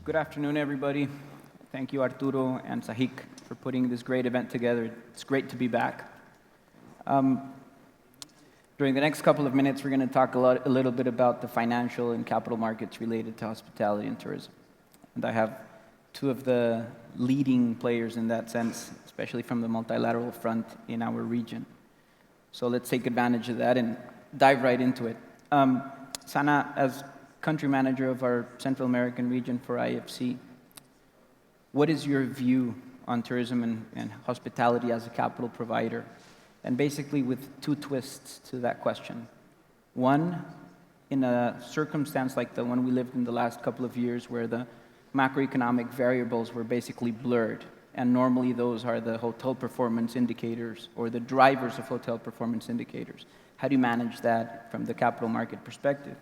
Good afternoon, everybody. Thank you, Arturo and SAHIC, for putting this great event together. It's great to be back. During the next couple of minutes, we're going to talk a little bit about the financial and capital markets related to hospitality and tourism. And I have two of the leading players in that sense, especially from the multilateral front in our region. So let's take advantage of that and dive right into it. Sanaa, as country manager of our Central American region for IFC, what is your view on tourism and hospitality as a capital provider? And basically with two twists to that question. One, in a circumstance like the one we lived in the last couple of years where the macroeconomic variables were basically blurred, and normally those are the hotel performance indicators or the drivers of hotel performance indicators. How do you manage that from the capital market perspective?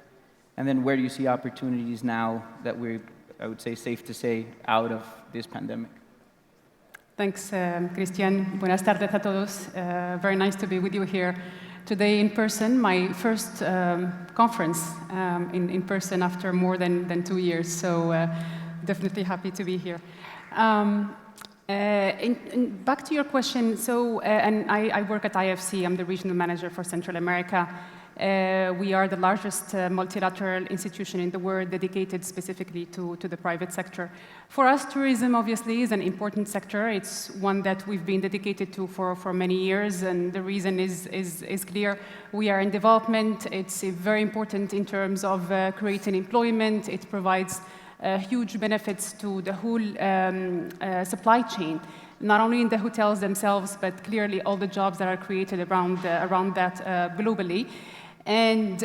And then where do you see opportunities now that we're, I would say, safe to say, out of this pandemic? Thanks, Cristian. Buenas tardes a todos. Very nice to be with you here today in person. My first conference in person after more than 2 years, so definitely happy to be here. Back to your question, so, and I work at IFC. I'm the regional manager for Central America. We are the largest multilateral institution in the world dedicated specifically to the private sector. For us, tourism obviously is an important sector. It's one that we've been dedicated to for many years, and the reason is clear. We are in development. It's very important in terms of creating employment. It provides huge benefits to the whole supply chain, not only in the hotels themselves, but clearly all the jobs that are created around that globally. And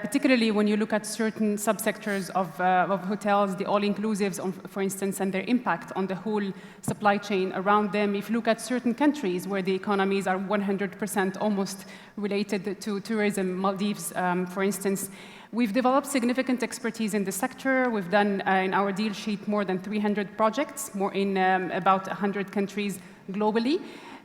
particularly when you look at certain subsectors of hotels, the all-inclusives, for instance, and their impact on the whole supply chain around them. If you look at certain countries where the economies are 100% almost related to tourism, Maldives, for instance, we've developed significant expertise in the sector. We've done in our deal sheet more than 300 projects, more in about 100 countries globally.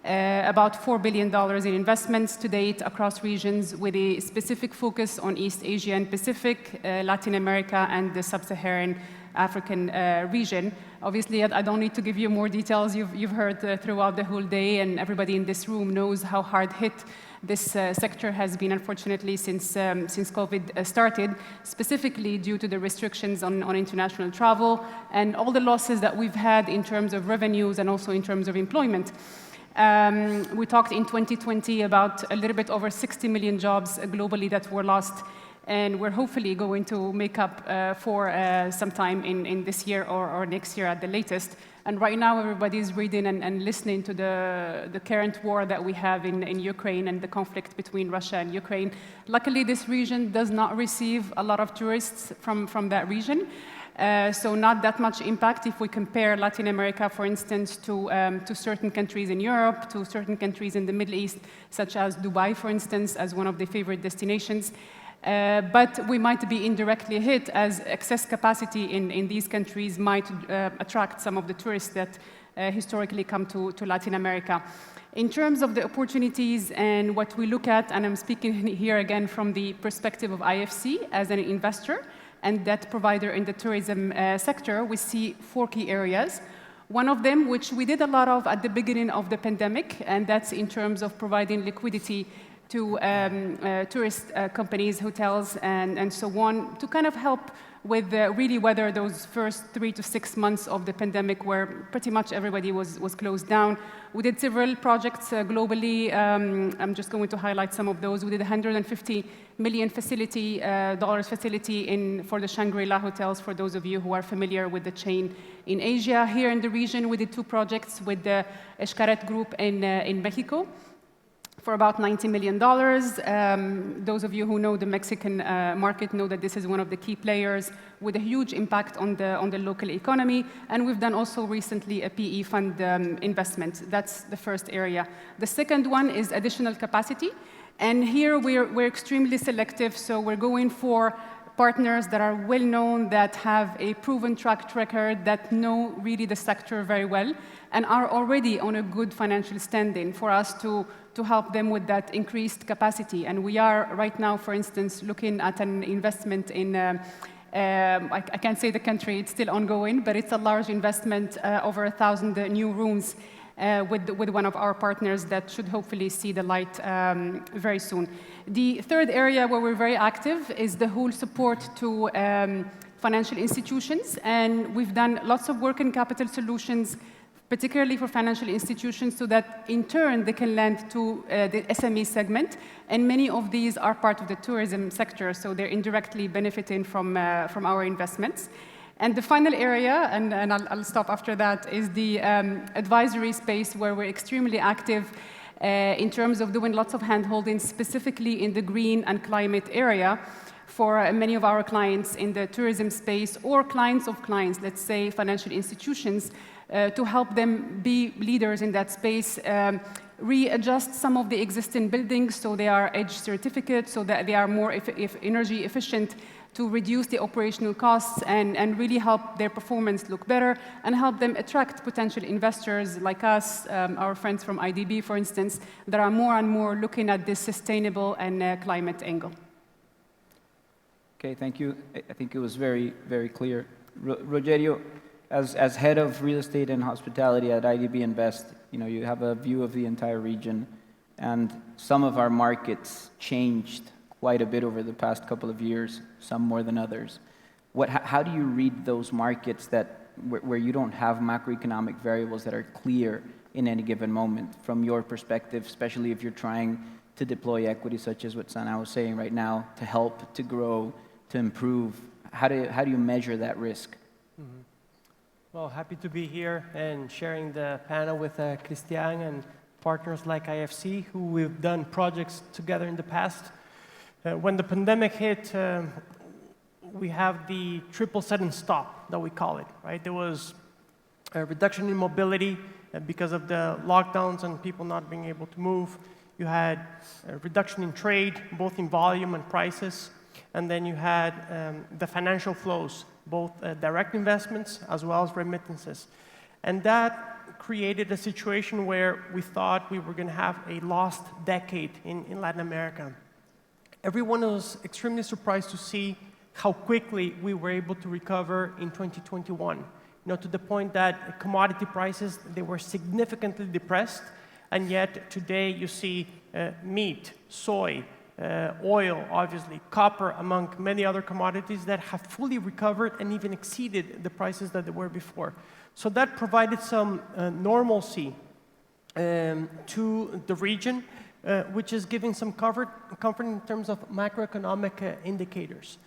About $4 billion in investments to date across regions with a specific focus on East Asia and Pacific, Latin America, and the Sub-Saharan African region. Obviously, I don't need to give you more details. You've heard throughout the whole day, and everybody in this room knows how hard hit this sector has been, unfortunately, since COVID started, specifically due to the restrictions on international travel and all the losses that we've had in terms of revenues and also in terms of employment. We talked in 2020 about a little bit over 60 million jobs globally that were lost, and we're hopefully going to make up for some time in this year or next year at the latest. And right now, everybody's reading and listening to the current war that we have in Ukraine and the conflict between Russia and Ukraine. Luckily, this region does not receive a lot of tourists from that region. So not that much impact if we compare Latin America, for instance, to certain countries in Europe, to certain countries in the Middle East, such as Dubai, for instance, as one of the favorite destinations. But we might be indirectly hit as excess capacity in these countries might attract some of the tourists that historically come to Latin America. In terms of the opportunities and what we look at, and I'm speaking here again from the perspective of IFC as an investor, and debt provider in the tourism sector, we see 4 key areas. One of them, which we did a lot of at the beginning of the pandemic, and that's in terms of providing liquidity to tourist companies, hotels, and so on, to kind of help with really weather those first 3 to 6 months of the pandemic where pretty much everybody was closed down. We did several projects globally. I'm just going to highlight some of those. We did a $150 million facility for the Shangri-La hotels, for those of you who are familiar with the chain in Asia. Here in the region, we did 2 projects with the Xcaret Group in Mexico for about $90 million. Those of you who know the Mexican market know that this is one of the key players with a huge impact on the local economy. And we've done also recently a PE fund investment. That's the first area. The second one is additional capacity. And here we're extremely selective, so we're going for partners that are well-known, that have a proven track record, that know really the sector very well, and are already on a good financial standing for us to help them with that increased capacity. And we are right now, for instance, looking at an investment in I can't say the country, it's still ongoing, but it's a large investment, over 1,000 new rooms with one of our partners that should hopefully see the light very soon. The third area where we're very active is the whole support to financial institutions, and we've done lots of work in capital solutions, particularly for financial institutions, so that in turn they can lend to the SME segment, and many of these are part of the tourism sector, so they're indirectly benefiting from our investments. And the final area, and I'll stop after that, is the advisory space, where we're extremely active in terms of doing lots of hand-holding, specifically in the green and climate area, for many of our clients in the tourism space, or clients of clients, let's say financial institutions, to help them be leaders in that space, readjust some of the existing buildings so they are EDGE certificate, so that they are more energy efficient, to reduce the operational costs and really help their performance look better, and help them attract potential investors like us, our friends from IDB, for instance, that are more and more looking at this sustainable and climate angle. Okay, thank you. I think it was very, very clear. Rogerio, as head of real estate and hospitality at IDB Invest, you have a view of the entire region, and some of our markets changed quite a bit over the past couple of years, some more than others. How do you read those markets where you don't have macroeconomic variables that are clear in any given moment, from your perspective, especially if you're trying to deploy equity, such as what Sanaa was saying right now, to help, to grow, to improve? How do you measure that risk? Mm-hmm. Well, happy to be here and sharing the panel with Cristian and partners like IFC, who we've done projects together in the past. When the pandemic hit, we have the triple sudden stop that we call it, right? There was a reduction in mobility because of the lockdowns and people not being able to move. You had a reduction in trade, both in volume and prices. And then you had the financial flows, both direct investments as well as remittances. And that created a situation where we thought we were going to have a lost decade in Latin America. Everyone was extremely surprised to see how quickly we were able to recover in 2021. To the point that commodity prices, they were significantly depressed, and yet today you see meat, soy, oil, obviously, copper, among many other commodities that have fully recovered and even exceeded the prices that they were before. So that provided some normalcy to the region, which is giving some comfort in terms of macroeconomic indicators.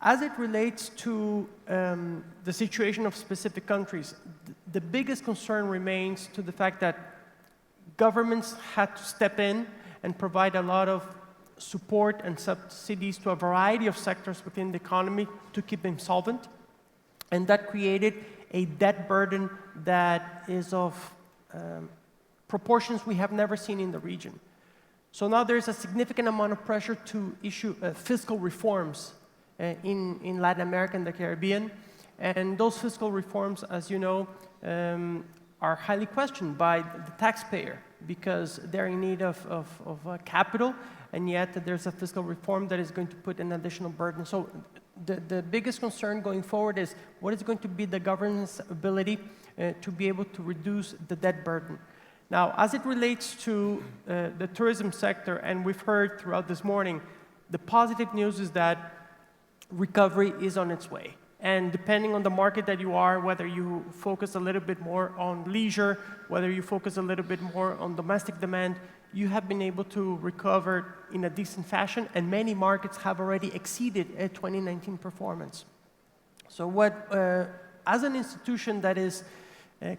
As it relates to the situation of specific countries, the biggest concern remains to the fact that governments had to step in and provide a lot of support and subsidies to a variety of sectors within the economy to keep them solvent. And that created a debt burden that is of proportions we have never seen in the region. So now there's a significant amount of pressure to issue fiscal reforms in Latin America and the Caribbean. And those fiscal reforms, as you know, are highly questioned by the taxpayer because they're in need of capital, and yet there's a fiscal reform that is going to put an additional burden. So the biggest concern going forward is what is going to be the government's ability to be able to reduce the debt burden. Now, as it relates to the tourism sector, and we've heard throughout this morning, the positive news is that recovery is on its way. And depending on the market that you are, whether you focus a little bit more on leisure, whether you focus a little bit more on domestic demand, you have been able to recover in a decent fashion, and many markets have already exceeded a 2019 performance. So as an institution that is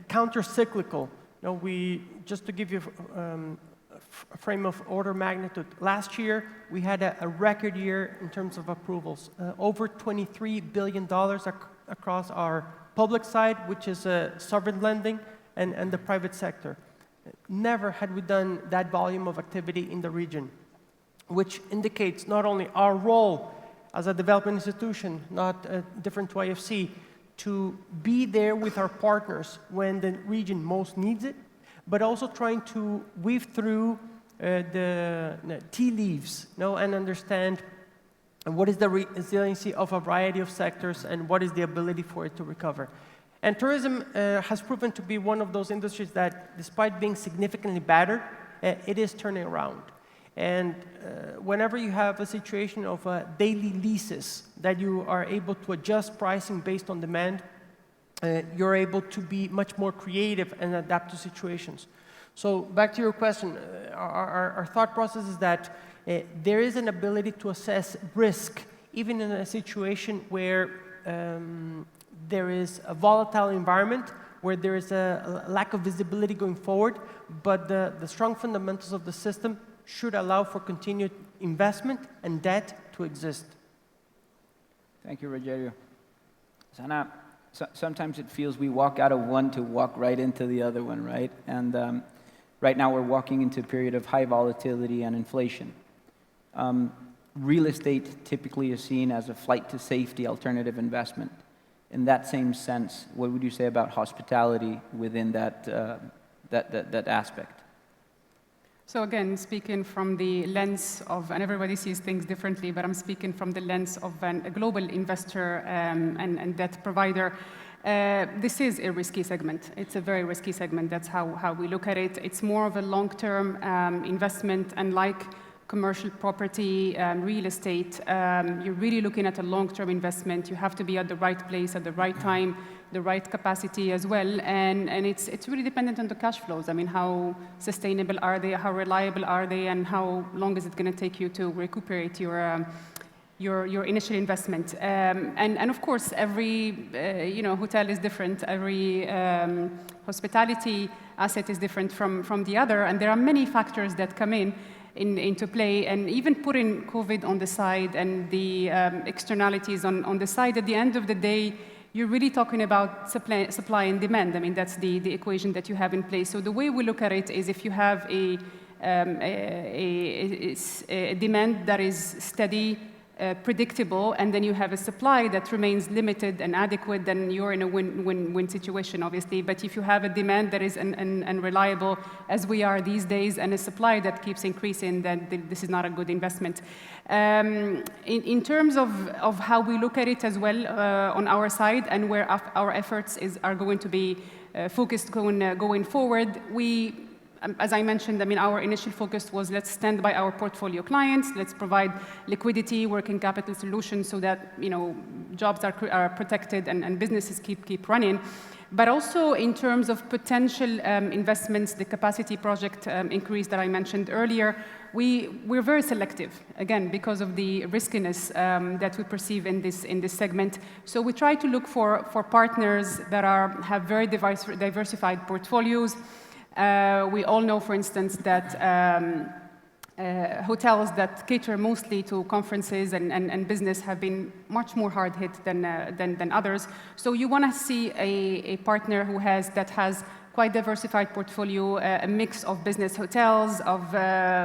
counter-cyclical, just to give you a frame of order magnitude, last year we had a record year in terms of approvals, over $23 billion across our public side, which is sovereign lending, and the private sector. Never had we done that volume of activity in the region, which indicates not only our role as a development institution, not different to IFC, to be there with our partners when the region most needs it, but also trying to weave through the tea leaves, and understand and what is the resiliency of a variety of sectors, and what is the ability for it to recover. And tourism has proven to be one of those industries that, despite being significantly battered, it is turning around. And whenever you have a situation of daily leases that you are able to adjust pricing based on demand, you're able to be much more creative and adapt to situations. So back to your question, our thought process is that there is an ability to assess risk, even in a situation where there is a volatile environment, where there is a lack of visibility going forward, but the strong fundamentals of the system should allow for continued investment and debt to exist. Thank you, Rogerio. Sanaa, sometimes it feels we walk out of one to walk right into the other one, right? And right now we're walking into a period of high volatility and inflation. Real estate typically is seen as a flight to safety alternative investment. In that same sense, what would you say about hospitality within that aspect? So again, speaking from the lens of, and everybody sees things differently, but I'm speaking from the lens of a global investor and debt provider. This is a risky segment. It's a very risky segment. That's how we look at it. It's more of a long-term investment, and like commercial property, real estate, you're really looking at a long-term investment. You have to be at the right place at the right time, the right capacity as well, and it's really dependent on the cash flows. I mean, how sustainable are they, how reliable are they, and how long is it going to take you to recuperate your initial investment. And of course, every hotel is different. Every hospitality asset is different from the other, and there are many factors that come into play. And even putting COVID on the side and the externalities on the side, at the end of the day, you're really talking about supply and demand. I mean, that's the equation that you have in place. So the way we look at it is, if you have a demand that is steady, predictable, and then you have a supply that remains limited and adequate, then you're in a win-win situation, obviously. But if you have a demand that is unreliable, as we are these days, and a supply that keeps increasing, then this is not a good investment. In terms of how we look at it as well on our side, and where our efforts are going to be focused going forward, as I mentioned, I mean, our initial focus was, let's stand by our portfolio clients, let's provide liquidity, working capital solutions, so that jobs are protected and businesses keep running. But also in terms of potential investments, the capacity project increase that I mentioned earlier, we're very selective, again, because of the riskiness that we perceive in this segment. So we try to look for partners that have very diversified portfolios. We all know, for instance, that hotels that cater mostly to conferences and business have been much more hard hit than others. So you want to see a partner that has quite diversified portfolio, a mix of business hotels, of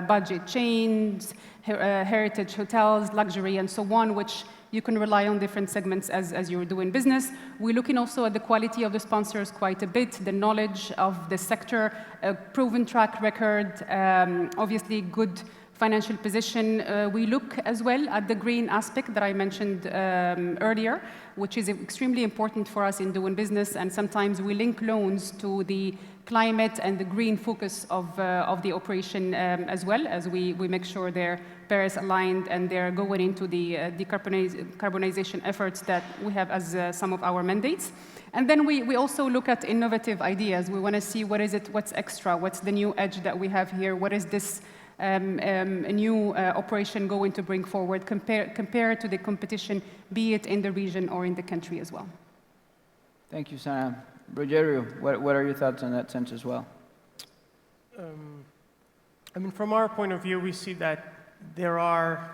budget chains, heritage hotels, luxury, and so on, which you can rely on different segments as you're doing business. We're looking also at the quality of the sponsors quite a bit, the knowledge of the sector, a proven track record, obviously good financial position. We look as well at the green aspect that I mentioned earlier, which is extremely important for us in doing business, and sometimes we link loans to the climate and the green focus of the operation as well, as we make sure they're Paris aligned and they're going into the decarbonization efforts that we have as some of our mandates. And then we also look at innovative ideas. We want to see what's extra, what's the new edge that we have here, what is this a new operation going to bring forward, compare to the competition, be it in the region or in the country as well. Thank you, Sanaa. Rogerio, what are your thoughts on that sense as well? I mean, from our point of view, we see that there are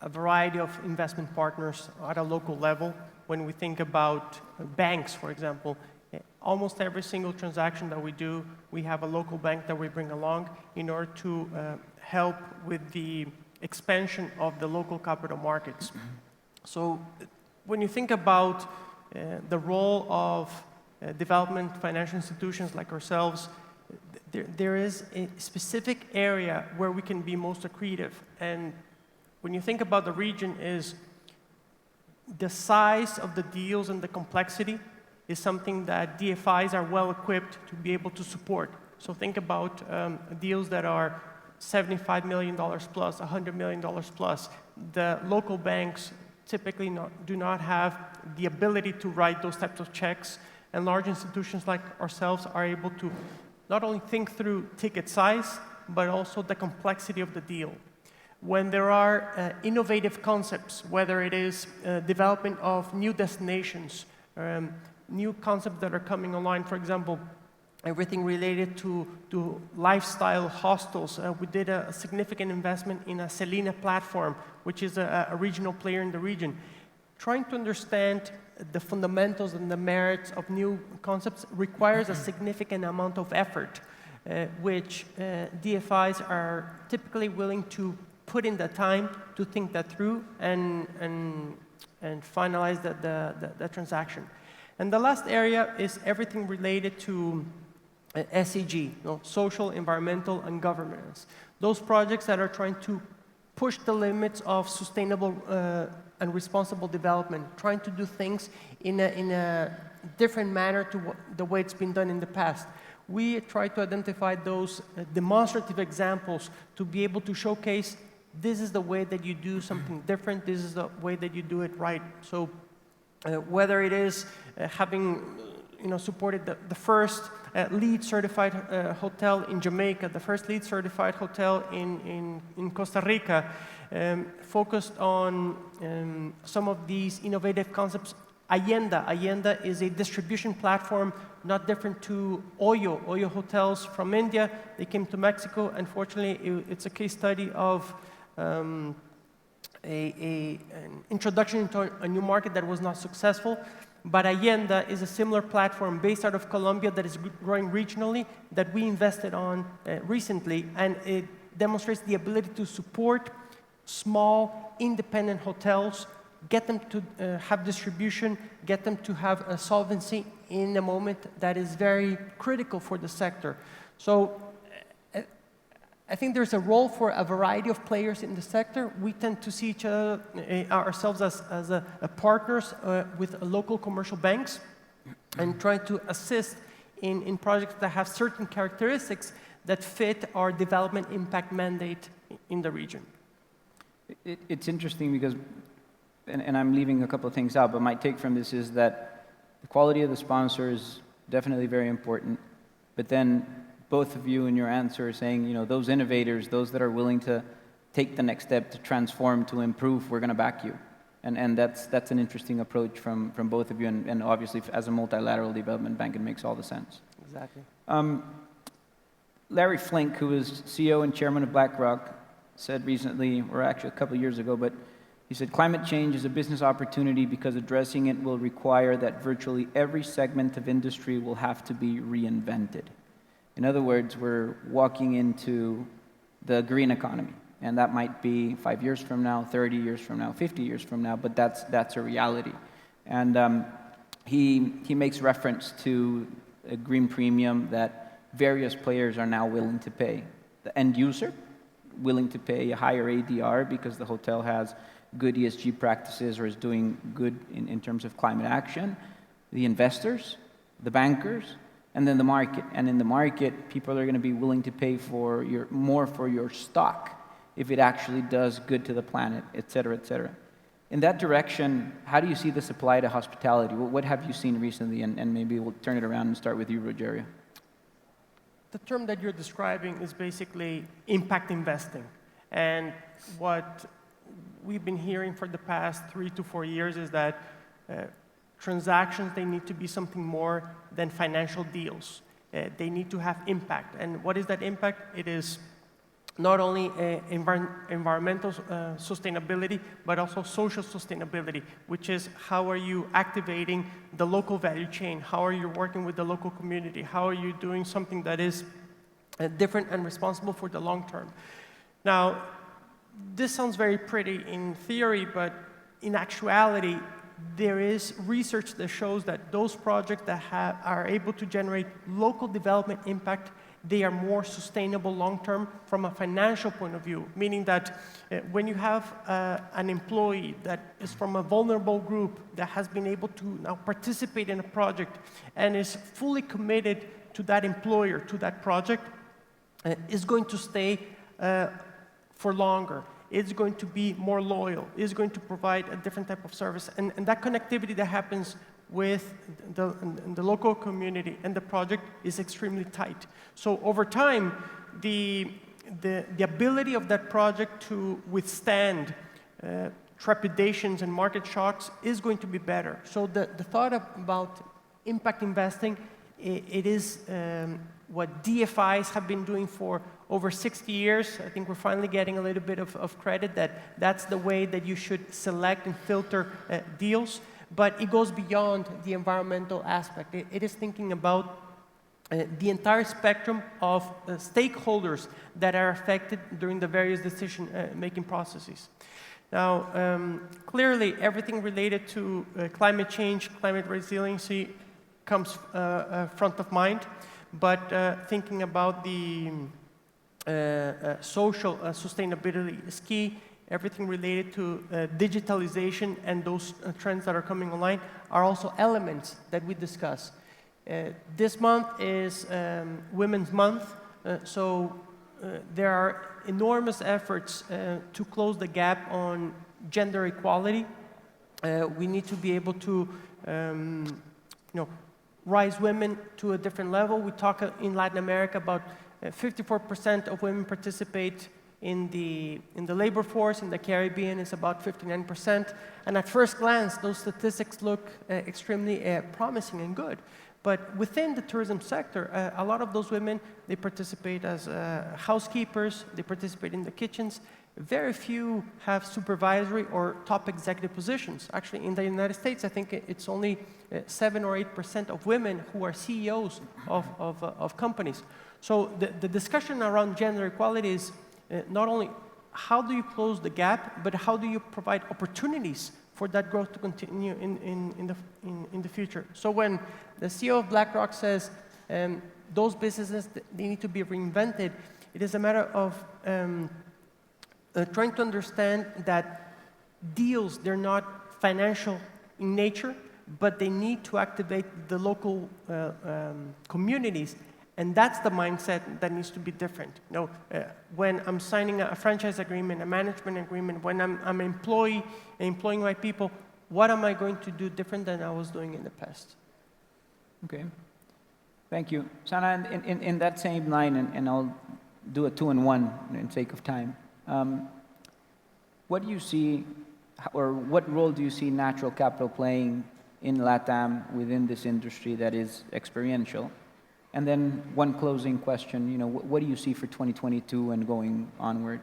a variety of investment partners at a local level. When we think about banks, for example, almost every single transaction that we do, we have a local bank that we bring along in order to help with the expansion of the local capital markets. So when you think about the role of development financial institutions like ourselves, there is a specific area where we can be most accretive. And when you think about the region is the size of the deals and the complexity is something that DFIs are well equipped to be able to support. So think about deals that are $75 million plus, $100 million plus. The local banks typically do not have the ability to write those types of checks, and large institutions like ourselves are able to not only think through ticket size, but also the complexity of the deal. When there are innovative concepts, whether it is development of new destinations, new concepts that are coming online, for example, everything related to lifestyle hostels. We did a significant investment in a Selena platform, which is a regional player in the region. Trying to understand the fundamentals and the merits of new concepts requires a significant amount of effort, which DFIs are typically willing to put in the time to think that through and finalize the transaction. And the last area is everything related to SEG, social, environmental, and governance. Those projects that are trying to push the limits of sustainable and responsible development, trying to do things in a different manner to the way it's been done in the past. We try to identify those demonstrative examples to be able to showcase this is the way that you do something different, this is the way that you do it right. So whether it is having supported the first LEED certified hotel in Jamaica, the first LEED certified hotel in Costa Rica, focused on some of these innovative concepts. Allenda is a distribution platform not different to Oyo hotels from India. They came to Mexico. Unfortunately, it's a case study of an introduction into a new market that was not successful. But Allenda is a similar platform based out of Colombia that is growing regionally that we invested on recently, and it demonstrates the ability to support small, independent hotels, get them to have distribution, get them to have a solvency in a moment that is very critical for the sector. So I think there's a role for a variety of players in the sector. We tend to see each other, ourselves as partners with local commercial banks and trying to assist in projects that have certain characteristics that fit our development impact mandate in the region. It's interesting because, and I'm leaving a couple of things out, but my take from this is that the quality of the sponsor is definitely very important, but then both of you in your answer are saying, those innovators, those that are willing to take the next step to transform, to improve, we're going to back you. And that's an interesting approach from both of you, and obviously as a multilateral development bank, it makes all the sense. Exactly. Larry Flink, who was CEO and chairman of BlackRock, said recently, or actually a couple of years ago, but he said, climate change is a business opportunity because addressing it will require that virtually every segment of industry will have to be reinvented. In other words, we're walking into the green economy, and that might be 5 years from now, 30 years from now, 50 years from now, but that's a reality. And he makes reference to a green premium that various players are now willing to pay. The end user, willing to pay a higher ADR because the hotel has good ESG practices or is doing good in terms of climate action. The investors, the bankers, and then the market. And in the market, people are going to be willing to pay more for your stock if it actually does good to the planet, et cetera, et cetera. In that direction, how do you see this apply to hospitality? What have you seen recently? And maybe we'll turn it around and start with you, Rogerio. The term that you're describing is basically impact investing. And what we've been hearing for the past 3 to 4 years is that transactions, they need to be something more than financial deals. They need to have impact. And what is that impact? It is not only environmental sustainability, but also social sustainability, which is how are you activating the local value chain? How are you working with the local community? How are you doing something that is different and responsible for the long term? Now, this sounds very pretty in theory, but in actuality, there is research that shows that those projects that are able to generate local development impact, they are more sustainable long-term from a financial point of view, meaning that when you have an employee that is from a vulnerable group that has been able to now participate in a project and is fully committed to that employer, to that project, is going to stay for longer. It's going to be more loyal. It's going to provide a different type of service. And that connectivity that happens with the local community and the project is extremely tight. So over time, the ability of that project to withstand trepidations and market shocks is going to be better. So the thought about impact investing, it is what DFIs have been doing for over 60 years. I think we're finally getting a little bit of credit that that's the way that you should select and filter deals. But it goes beyond the environmental aspect. It is thinking about the entire spectrum of stakeholders that are affected during the various decision-making processes. Now, clearly, everything related to climate change, climate resiliency comes front of mind. But thinking about the social sustainability is key. Everything related to digitalization and those trends that are coming online are also elements that we discuss. This month is Women's Month, so there are enormous efforts to close the gap on gender equality. We need to be able to rise women to a different level. We talk in Latin America about 54% of women participate in the labor force. In the Caribbean, it's about 59%. And at first glance, those statistics look extremely promising and good. But within the tourism sector, a lot of those women, they participate as housekeepers, they participate in the kitchens. Very few have supervisory or top executive positions. Actually, in the United States, I think it's only 7 or 8% of women who are CEOs of companies. So the discussion around gender equality is not only how do you close the gap, but how do you provide opportunities for that growth to continue in the future. So when the CEO of BlackRock says those businesses, they need to be reinvented, it is a matter of trying to understand that deals, they're not financial in nature, but they need to activate the local communities. And that's the mindset that needs to be different. When I'm signing a franchise agreement, a management agreement, when I'm an employee and employing my people, what am I going to do different than I was doing in the past? Okay. Thank you. Sanaa, in that same line, and I'll do a 2-in-1 in sake of time. What do you see, or what role do you see natural capital playing in LATAM within this industry that is experiential? And then one closing question, what do you see for 2022 and going onward?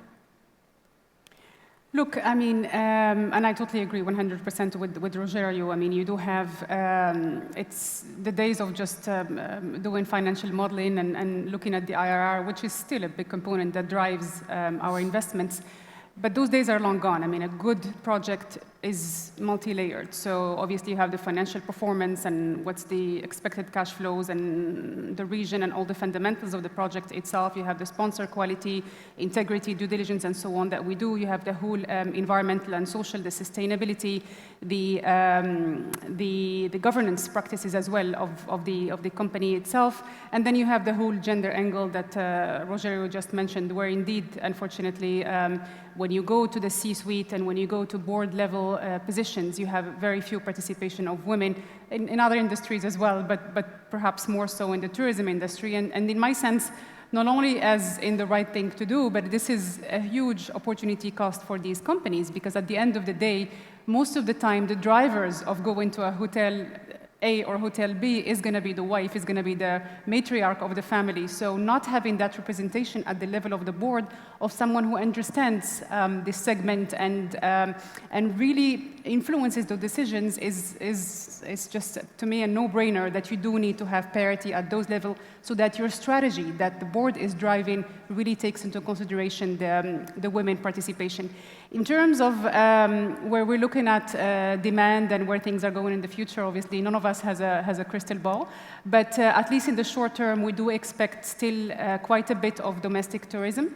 Look, I mean, and I totally agree 100% with Rogerio. I mean, you do have, it's the days of just doing financial modeling and looking at the IRR, which is still a big component that drives our investments. But those days are long gone. I mean, a good project is multi-layered. So obviously you have the financial performance and what's the expected cash flows and the region and all the fundamentals of the project itself. You have the sponsor quality, integrity, due diligence, and so on that we do. You have the whole environmental and social, the sustainability, the governance practices as well of the company itself. And then you have the whole gender angle that Rogerio just mentioned, where indeed, unfortunately, when you go to the C-suite and when you go to board level positions, you have very few participation of women in other industries as well, but perhaps more so in the tourism industry. And in my sense, not only as in the right thing to do, but this is a huge opportunity cost for these companies, because at the end of the day, most of the time, the drivers of going to a hotel A or Hotel B is going to be the wife, is going to be the matriarch of the family. So not having that representation at the level of the board of someone who understands this segment and really influences the decisions is just, to me, a no-brainer that you do need to have parity at those levels so that your strategy that the board is driving really takes into consideration the women participation. In terms of where we're looking at demand and where things are going in the future, obviously none of us has a crystal ball, but at least in the short term, we do expect still quite a bit of domestic tourism.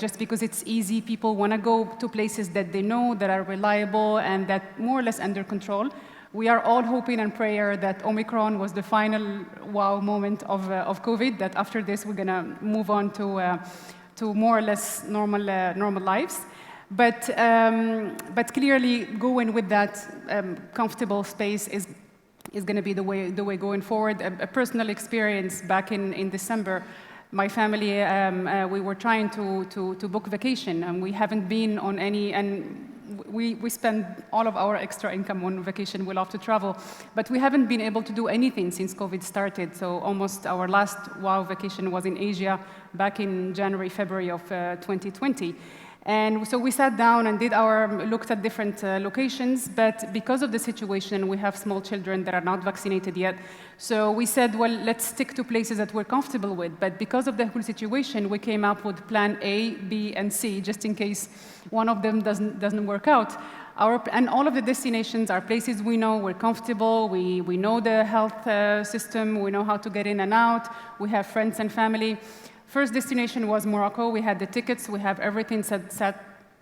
Just because it's easy, people want to go to places that they know, that are reliable, and that more or less under control. We are all hoping and prayer that Omicron was the final wow moment of COVID, that after this we're going to move on to more or less normal lives. But clearly going with that comfortable space is going to be the way going forward. A personal experience back in December, my family, we were trying to book vacation, and we haven't been on any, and we spend all of our extra income on vacation. We love to travel, but we haven't been able to do anything since COVID started. So almost our last wow vacation was in Asia back in January, February of 2020. And so we sat down and looked at different locations, but because of the situation, we have small children that are not vaccinated yet. So we said, well, let's stick to places that we're comfortable with. But because of the whole situation, we came up with plan A, B, and C, just in case one of them doesn't work out. And all of the destinations are places we know, we're comfortable, we know the health system, we know how to get in and out, we have friends and family. First destination was Morocco. We had the tickets. We have everything set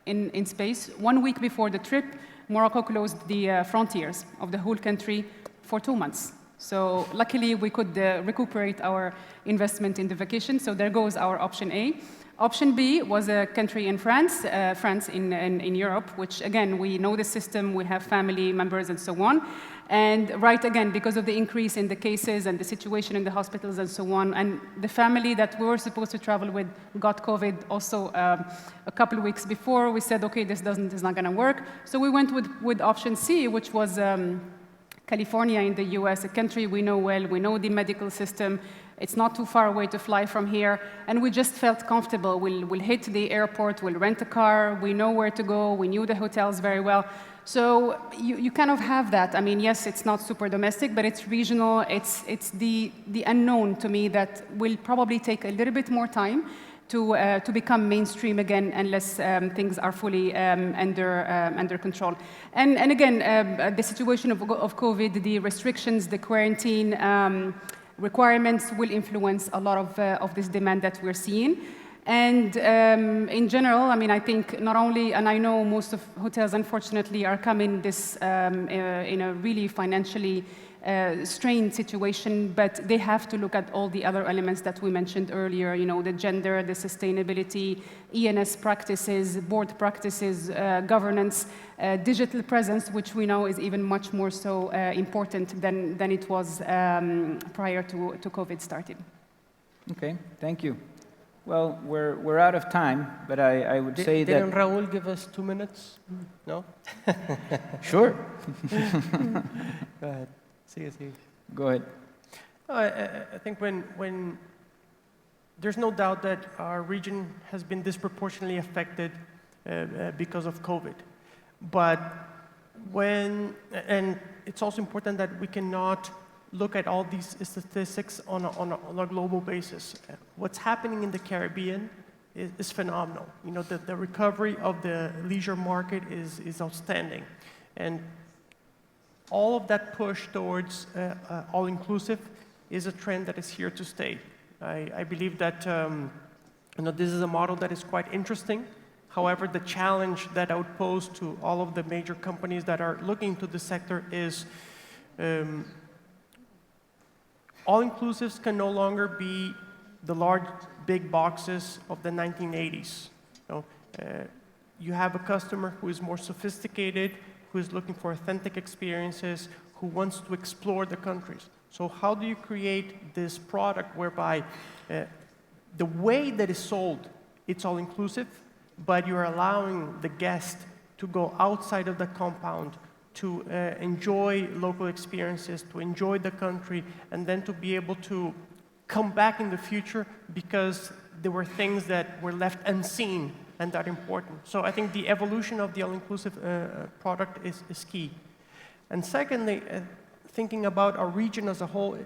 in space. 1 week before the trip, Morocco closed the frontiers of the whole country for 2 months. So luckily, we could recuperate our investment in the vacation. So there goes our option A. Option B was a country in France, France in Europe, which again, we know the system, we have family members and so on. And right again, because of the increase in the cases and the situation in the hospitals and so on, and the family that we were supposed to travel with got COVID also a couple of weeks before, we said, okay, this is not gonna work. So we went with option C, which was California in the US, a country we know well, we know the medical system. It's not too far away to fly from here, and we just felt comfortable. We'll hit the airport, we'll rent a car, we know where to go, we knew the hotels very well. So you kind of have that. I mean, yes, it's not super domestic, but it's regional. It's the unknown to me that will probably take a little bit more time to become mainstream again, unless things are fully under control. And again, the situation of COVID, the restrictions, the quarantine requirements will influence a lot of this demand that we're seeing. And in general, I mean, I think not only, and I know most of hotels, unfortunately, are coming this in a really financially strained situation, but they have to look at all the other elements that we mentioned earlier, you know, the gender, the sustainability, ENS practices, board practices, governance, digital presence, which we know is even much more so important than it was prior to COVID starting. Okay, thank you. Well, we're out of time, but I would say that... Didn't Raul give us 2 minutes? No? Sure. Go ahead. See. Go ahead. I think when there's no doubt that our region has been disproportionately affected because of COVID. But and it's also important that we cannot look at all these statistics on a global basis. What's happening in the Caribbean is phenomenal. You know, the recovery of the leisure market is outstanding. And all of that push towards all-inclusive is a trend that is here to stay. I believe that you know, this is a model that is quite interesting. However, the challenge that I would pose to all of the major companies that are looking to the sector is all-inclusives can no longer be the large, big boxes of the 1980s. You know, you have a customer who is more sophisticated, who is looking for authentic experiences, who wants to explore the countries. So how do you create this product whereby the way that is sold, it's all-inclusive, but you're allowing the guest to go outside of the compound, to enjoy local experiences, to enjoy the country, and then to be able to come back in the future because there were things that were left unseen and that are important. So I think the evolution of the all-inclusive product is key. And secondly, thinking about our region as a whole,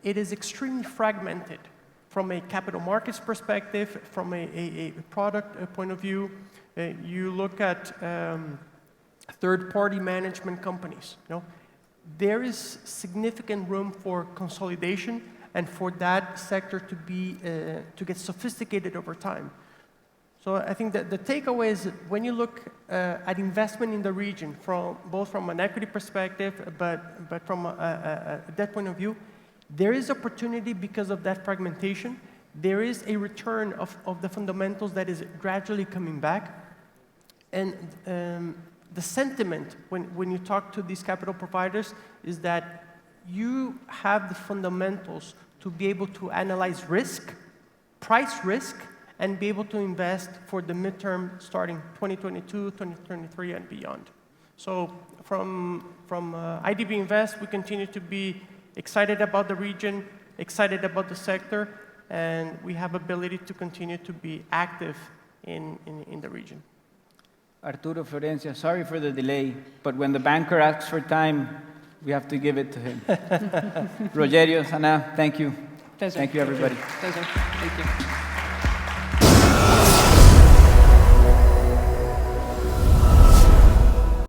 it is extremely fragmented from a capital markets perspective, from a product point of view. You look at third-party management companies. There is significant room for consolidation and for that sector to get sophisticated over time. So I think that the takeaway is that when you look at investment in the region, both from an equity perspective, but from a debt point of view, there is opportunity because of that fragmentation. There is a return of the fundamentals that is gradually coming back. And the sentiment when you talk to these capital providers is that you have the fundamentals to be able to analyze risk, price risk, and be able to invest for the midterm starting 2022, 2023, and beyond. So from IDB Invest, we continue to be excited about the region, excited about the sector, and we have ability to continue to be active in the region. Arturo, Florencia, sorry for the delay, but when the banker asks for time, we have to give it to him. Rogerio, Sanaa, thank you. Pleasure. Thank you, everybody. Pleasure. Thank you.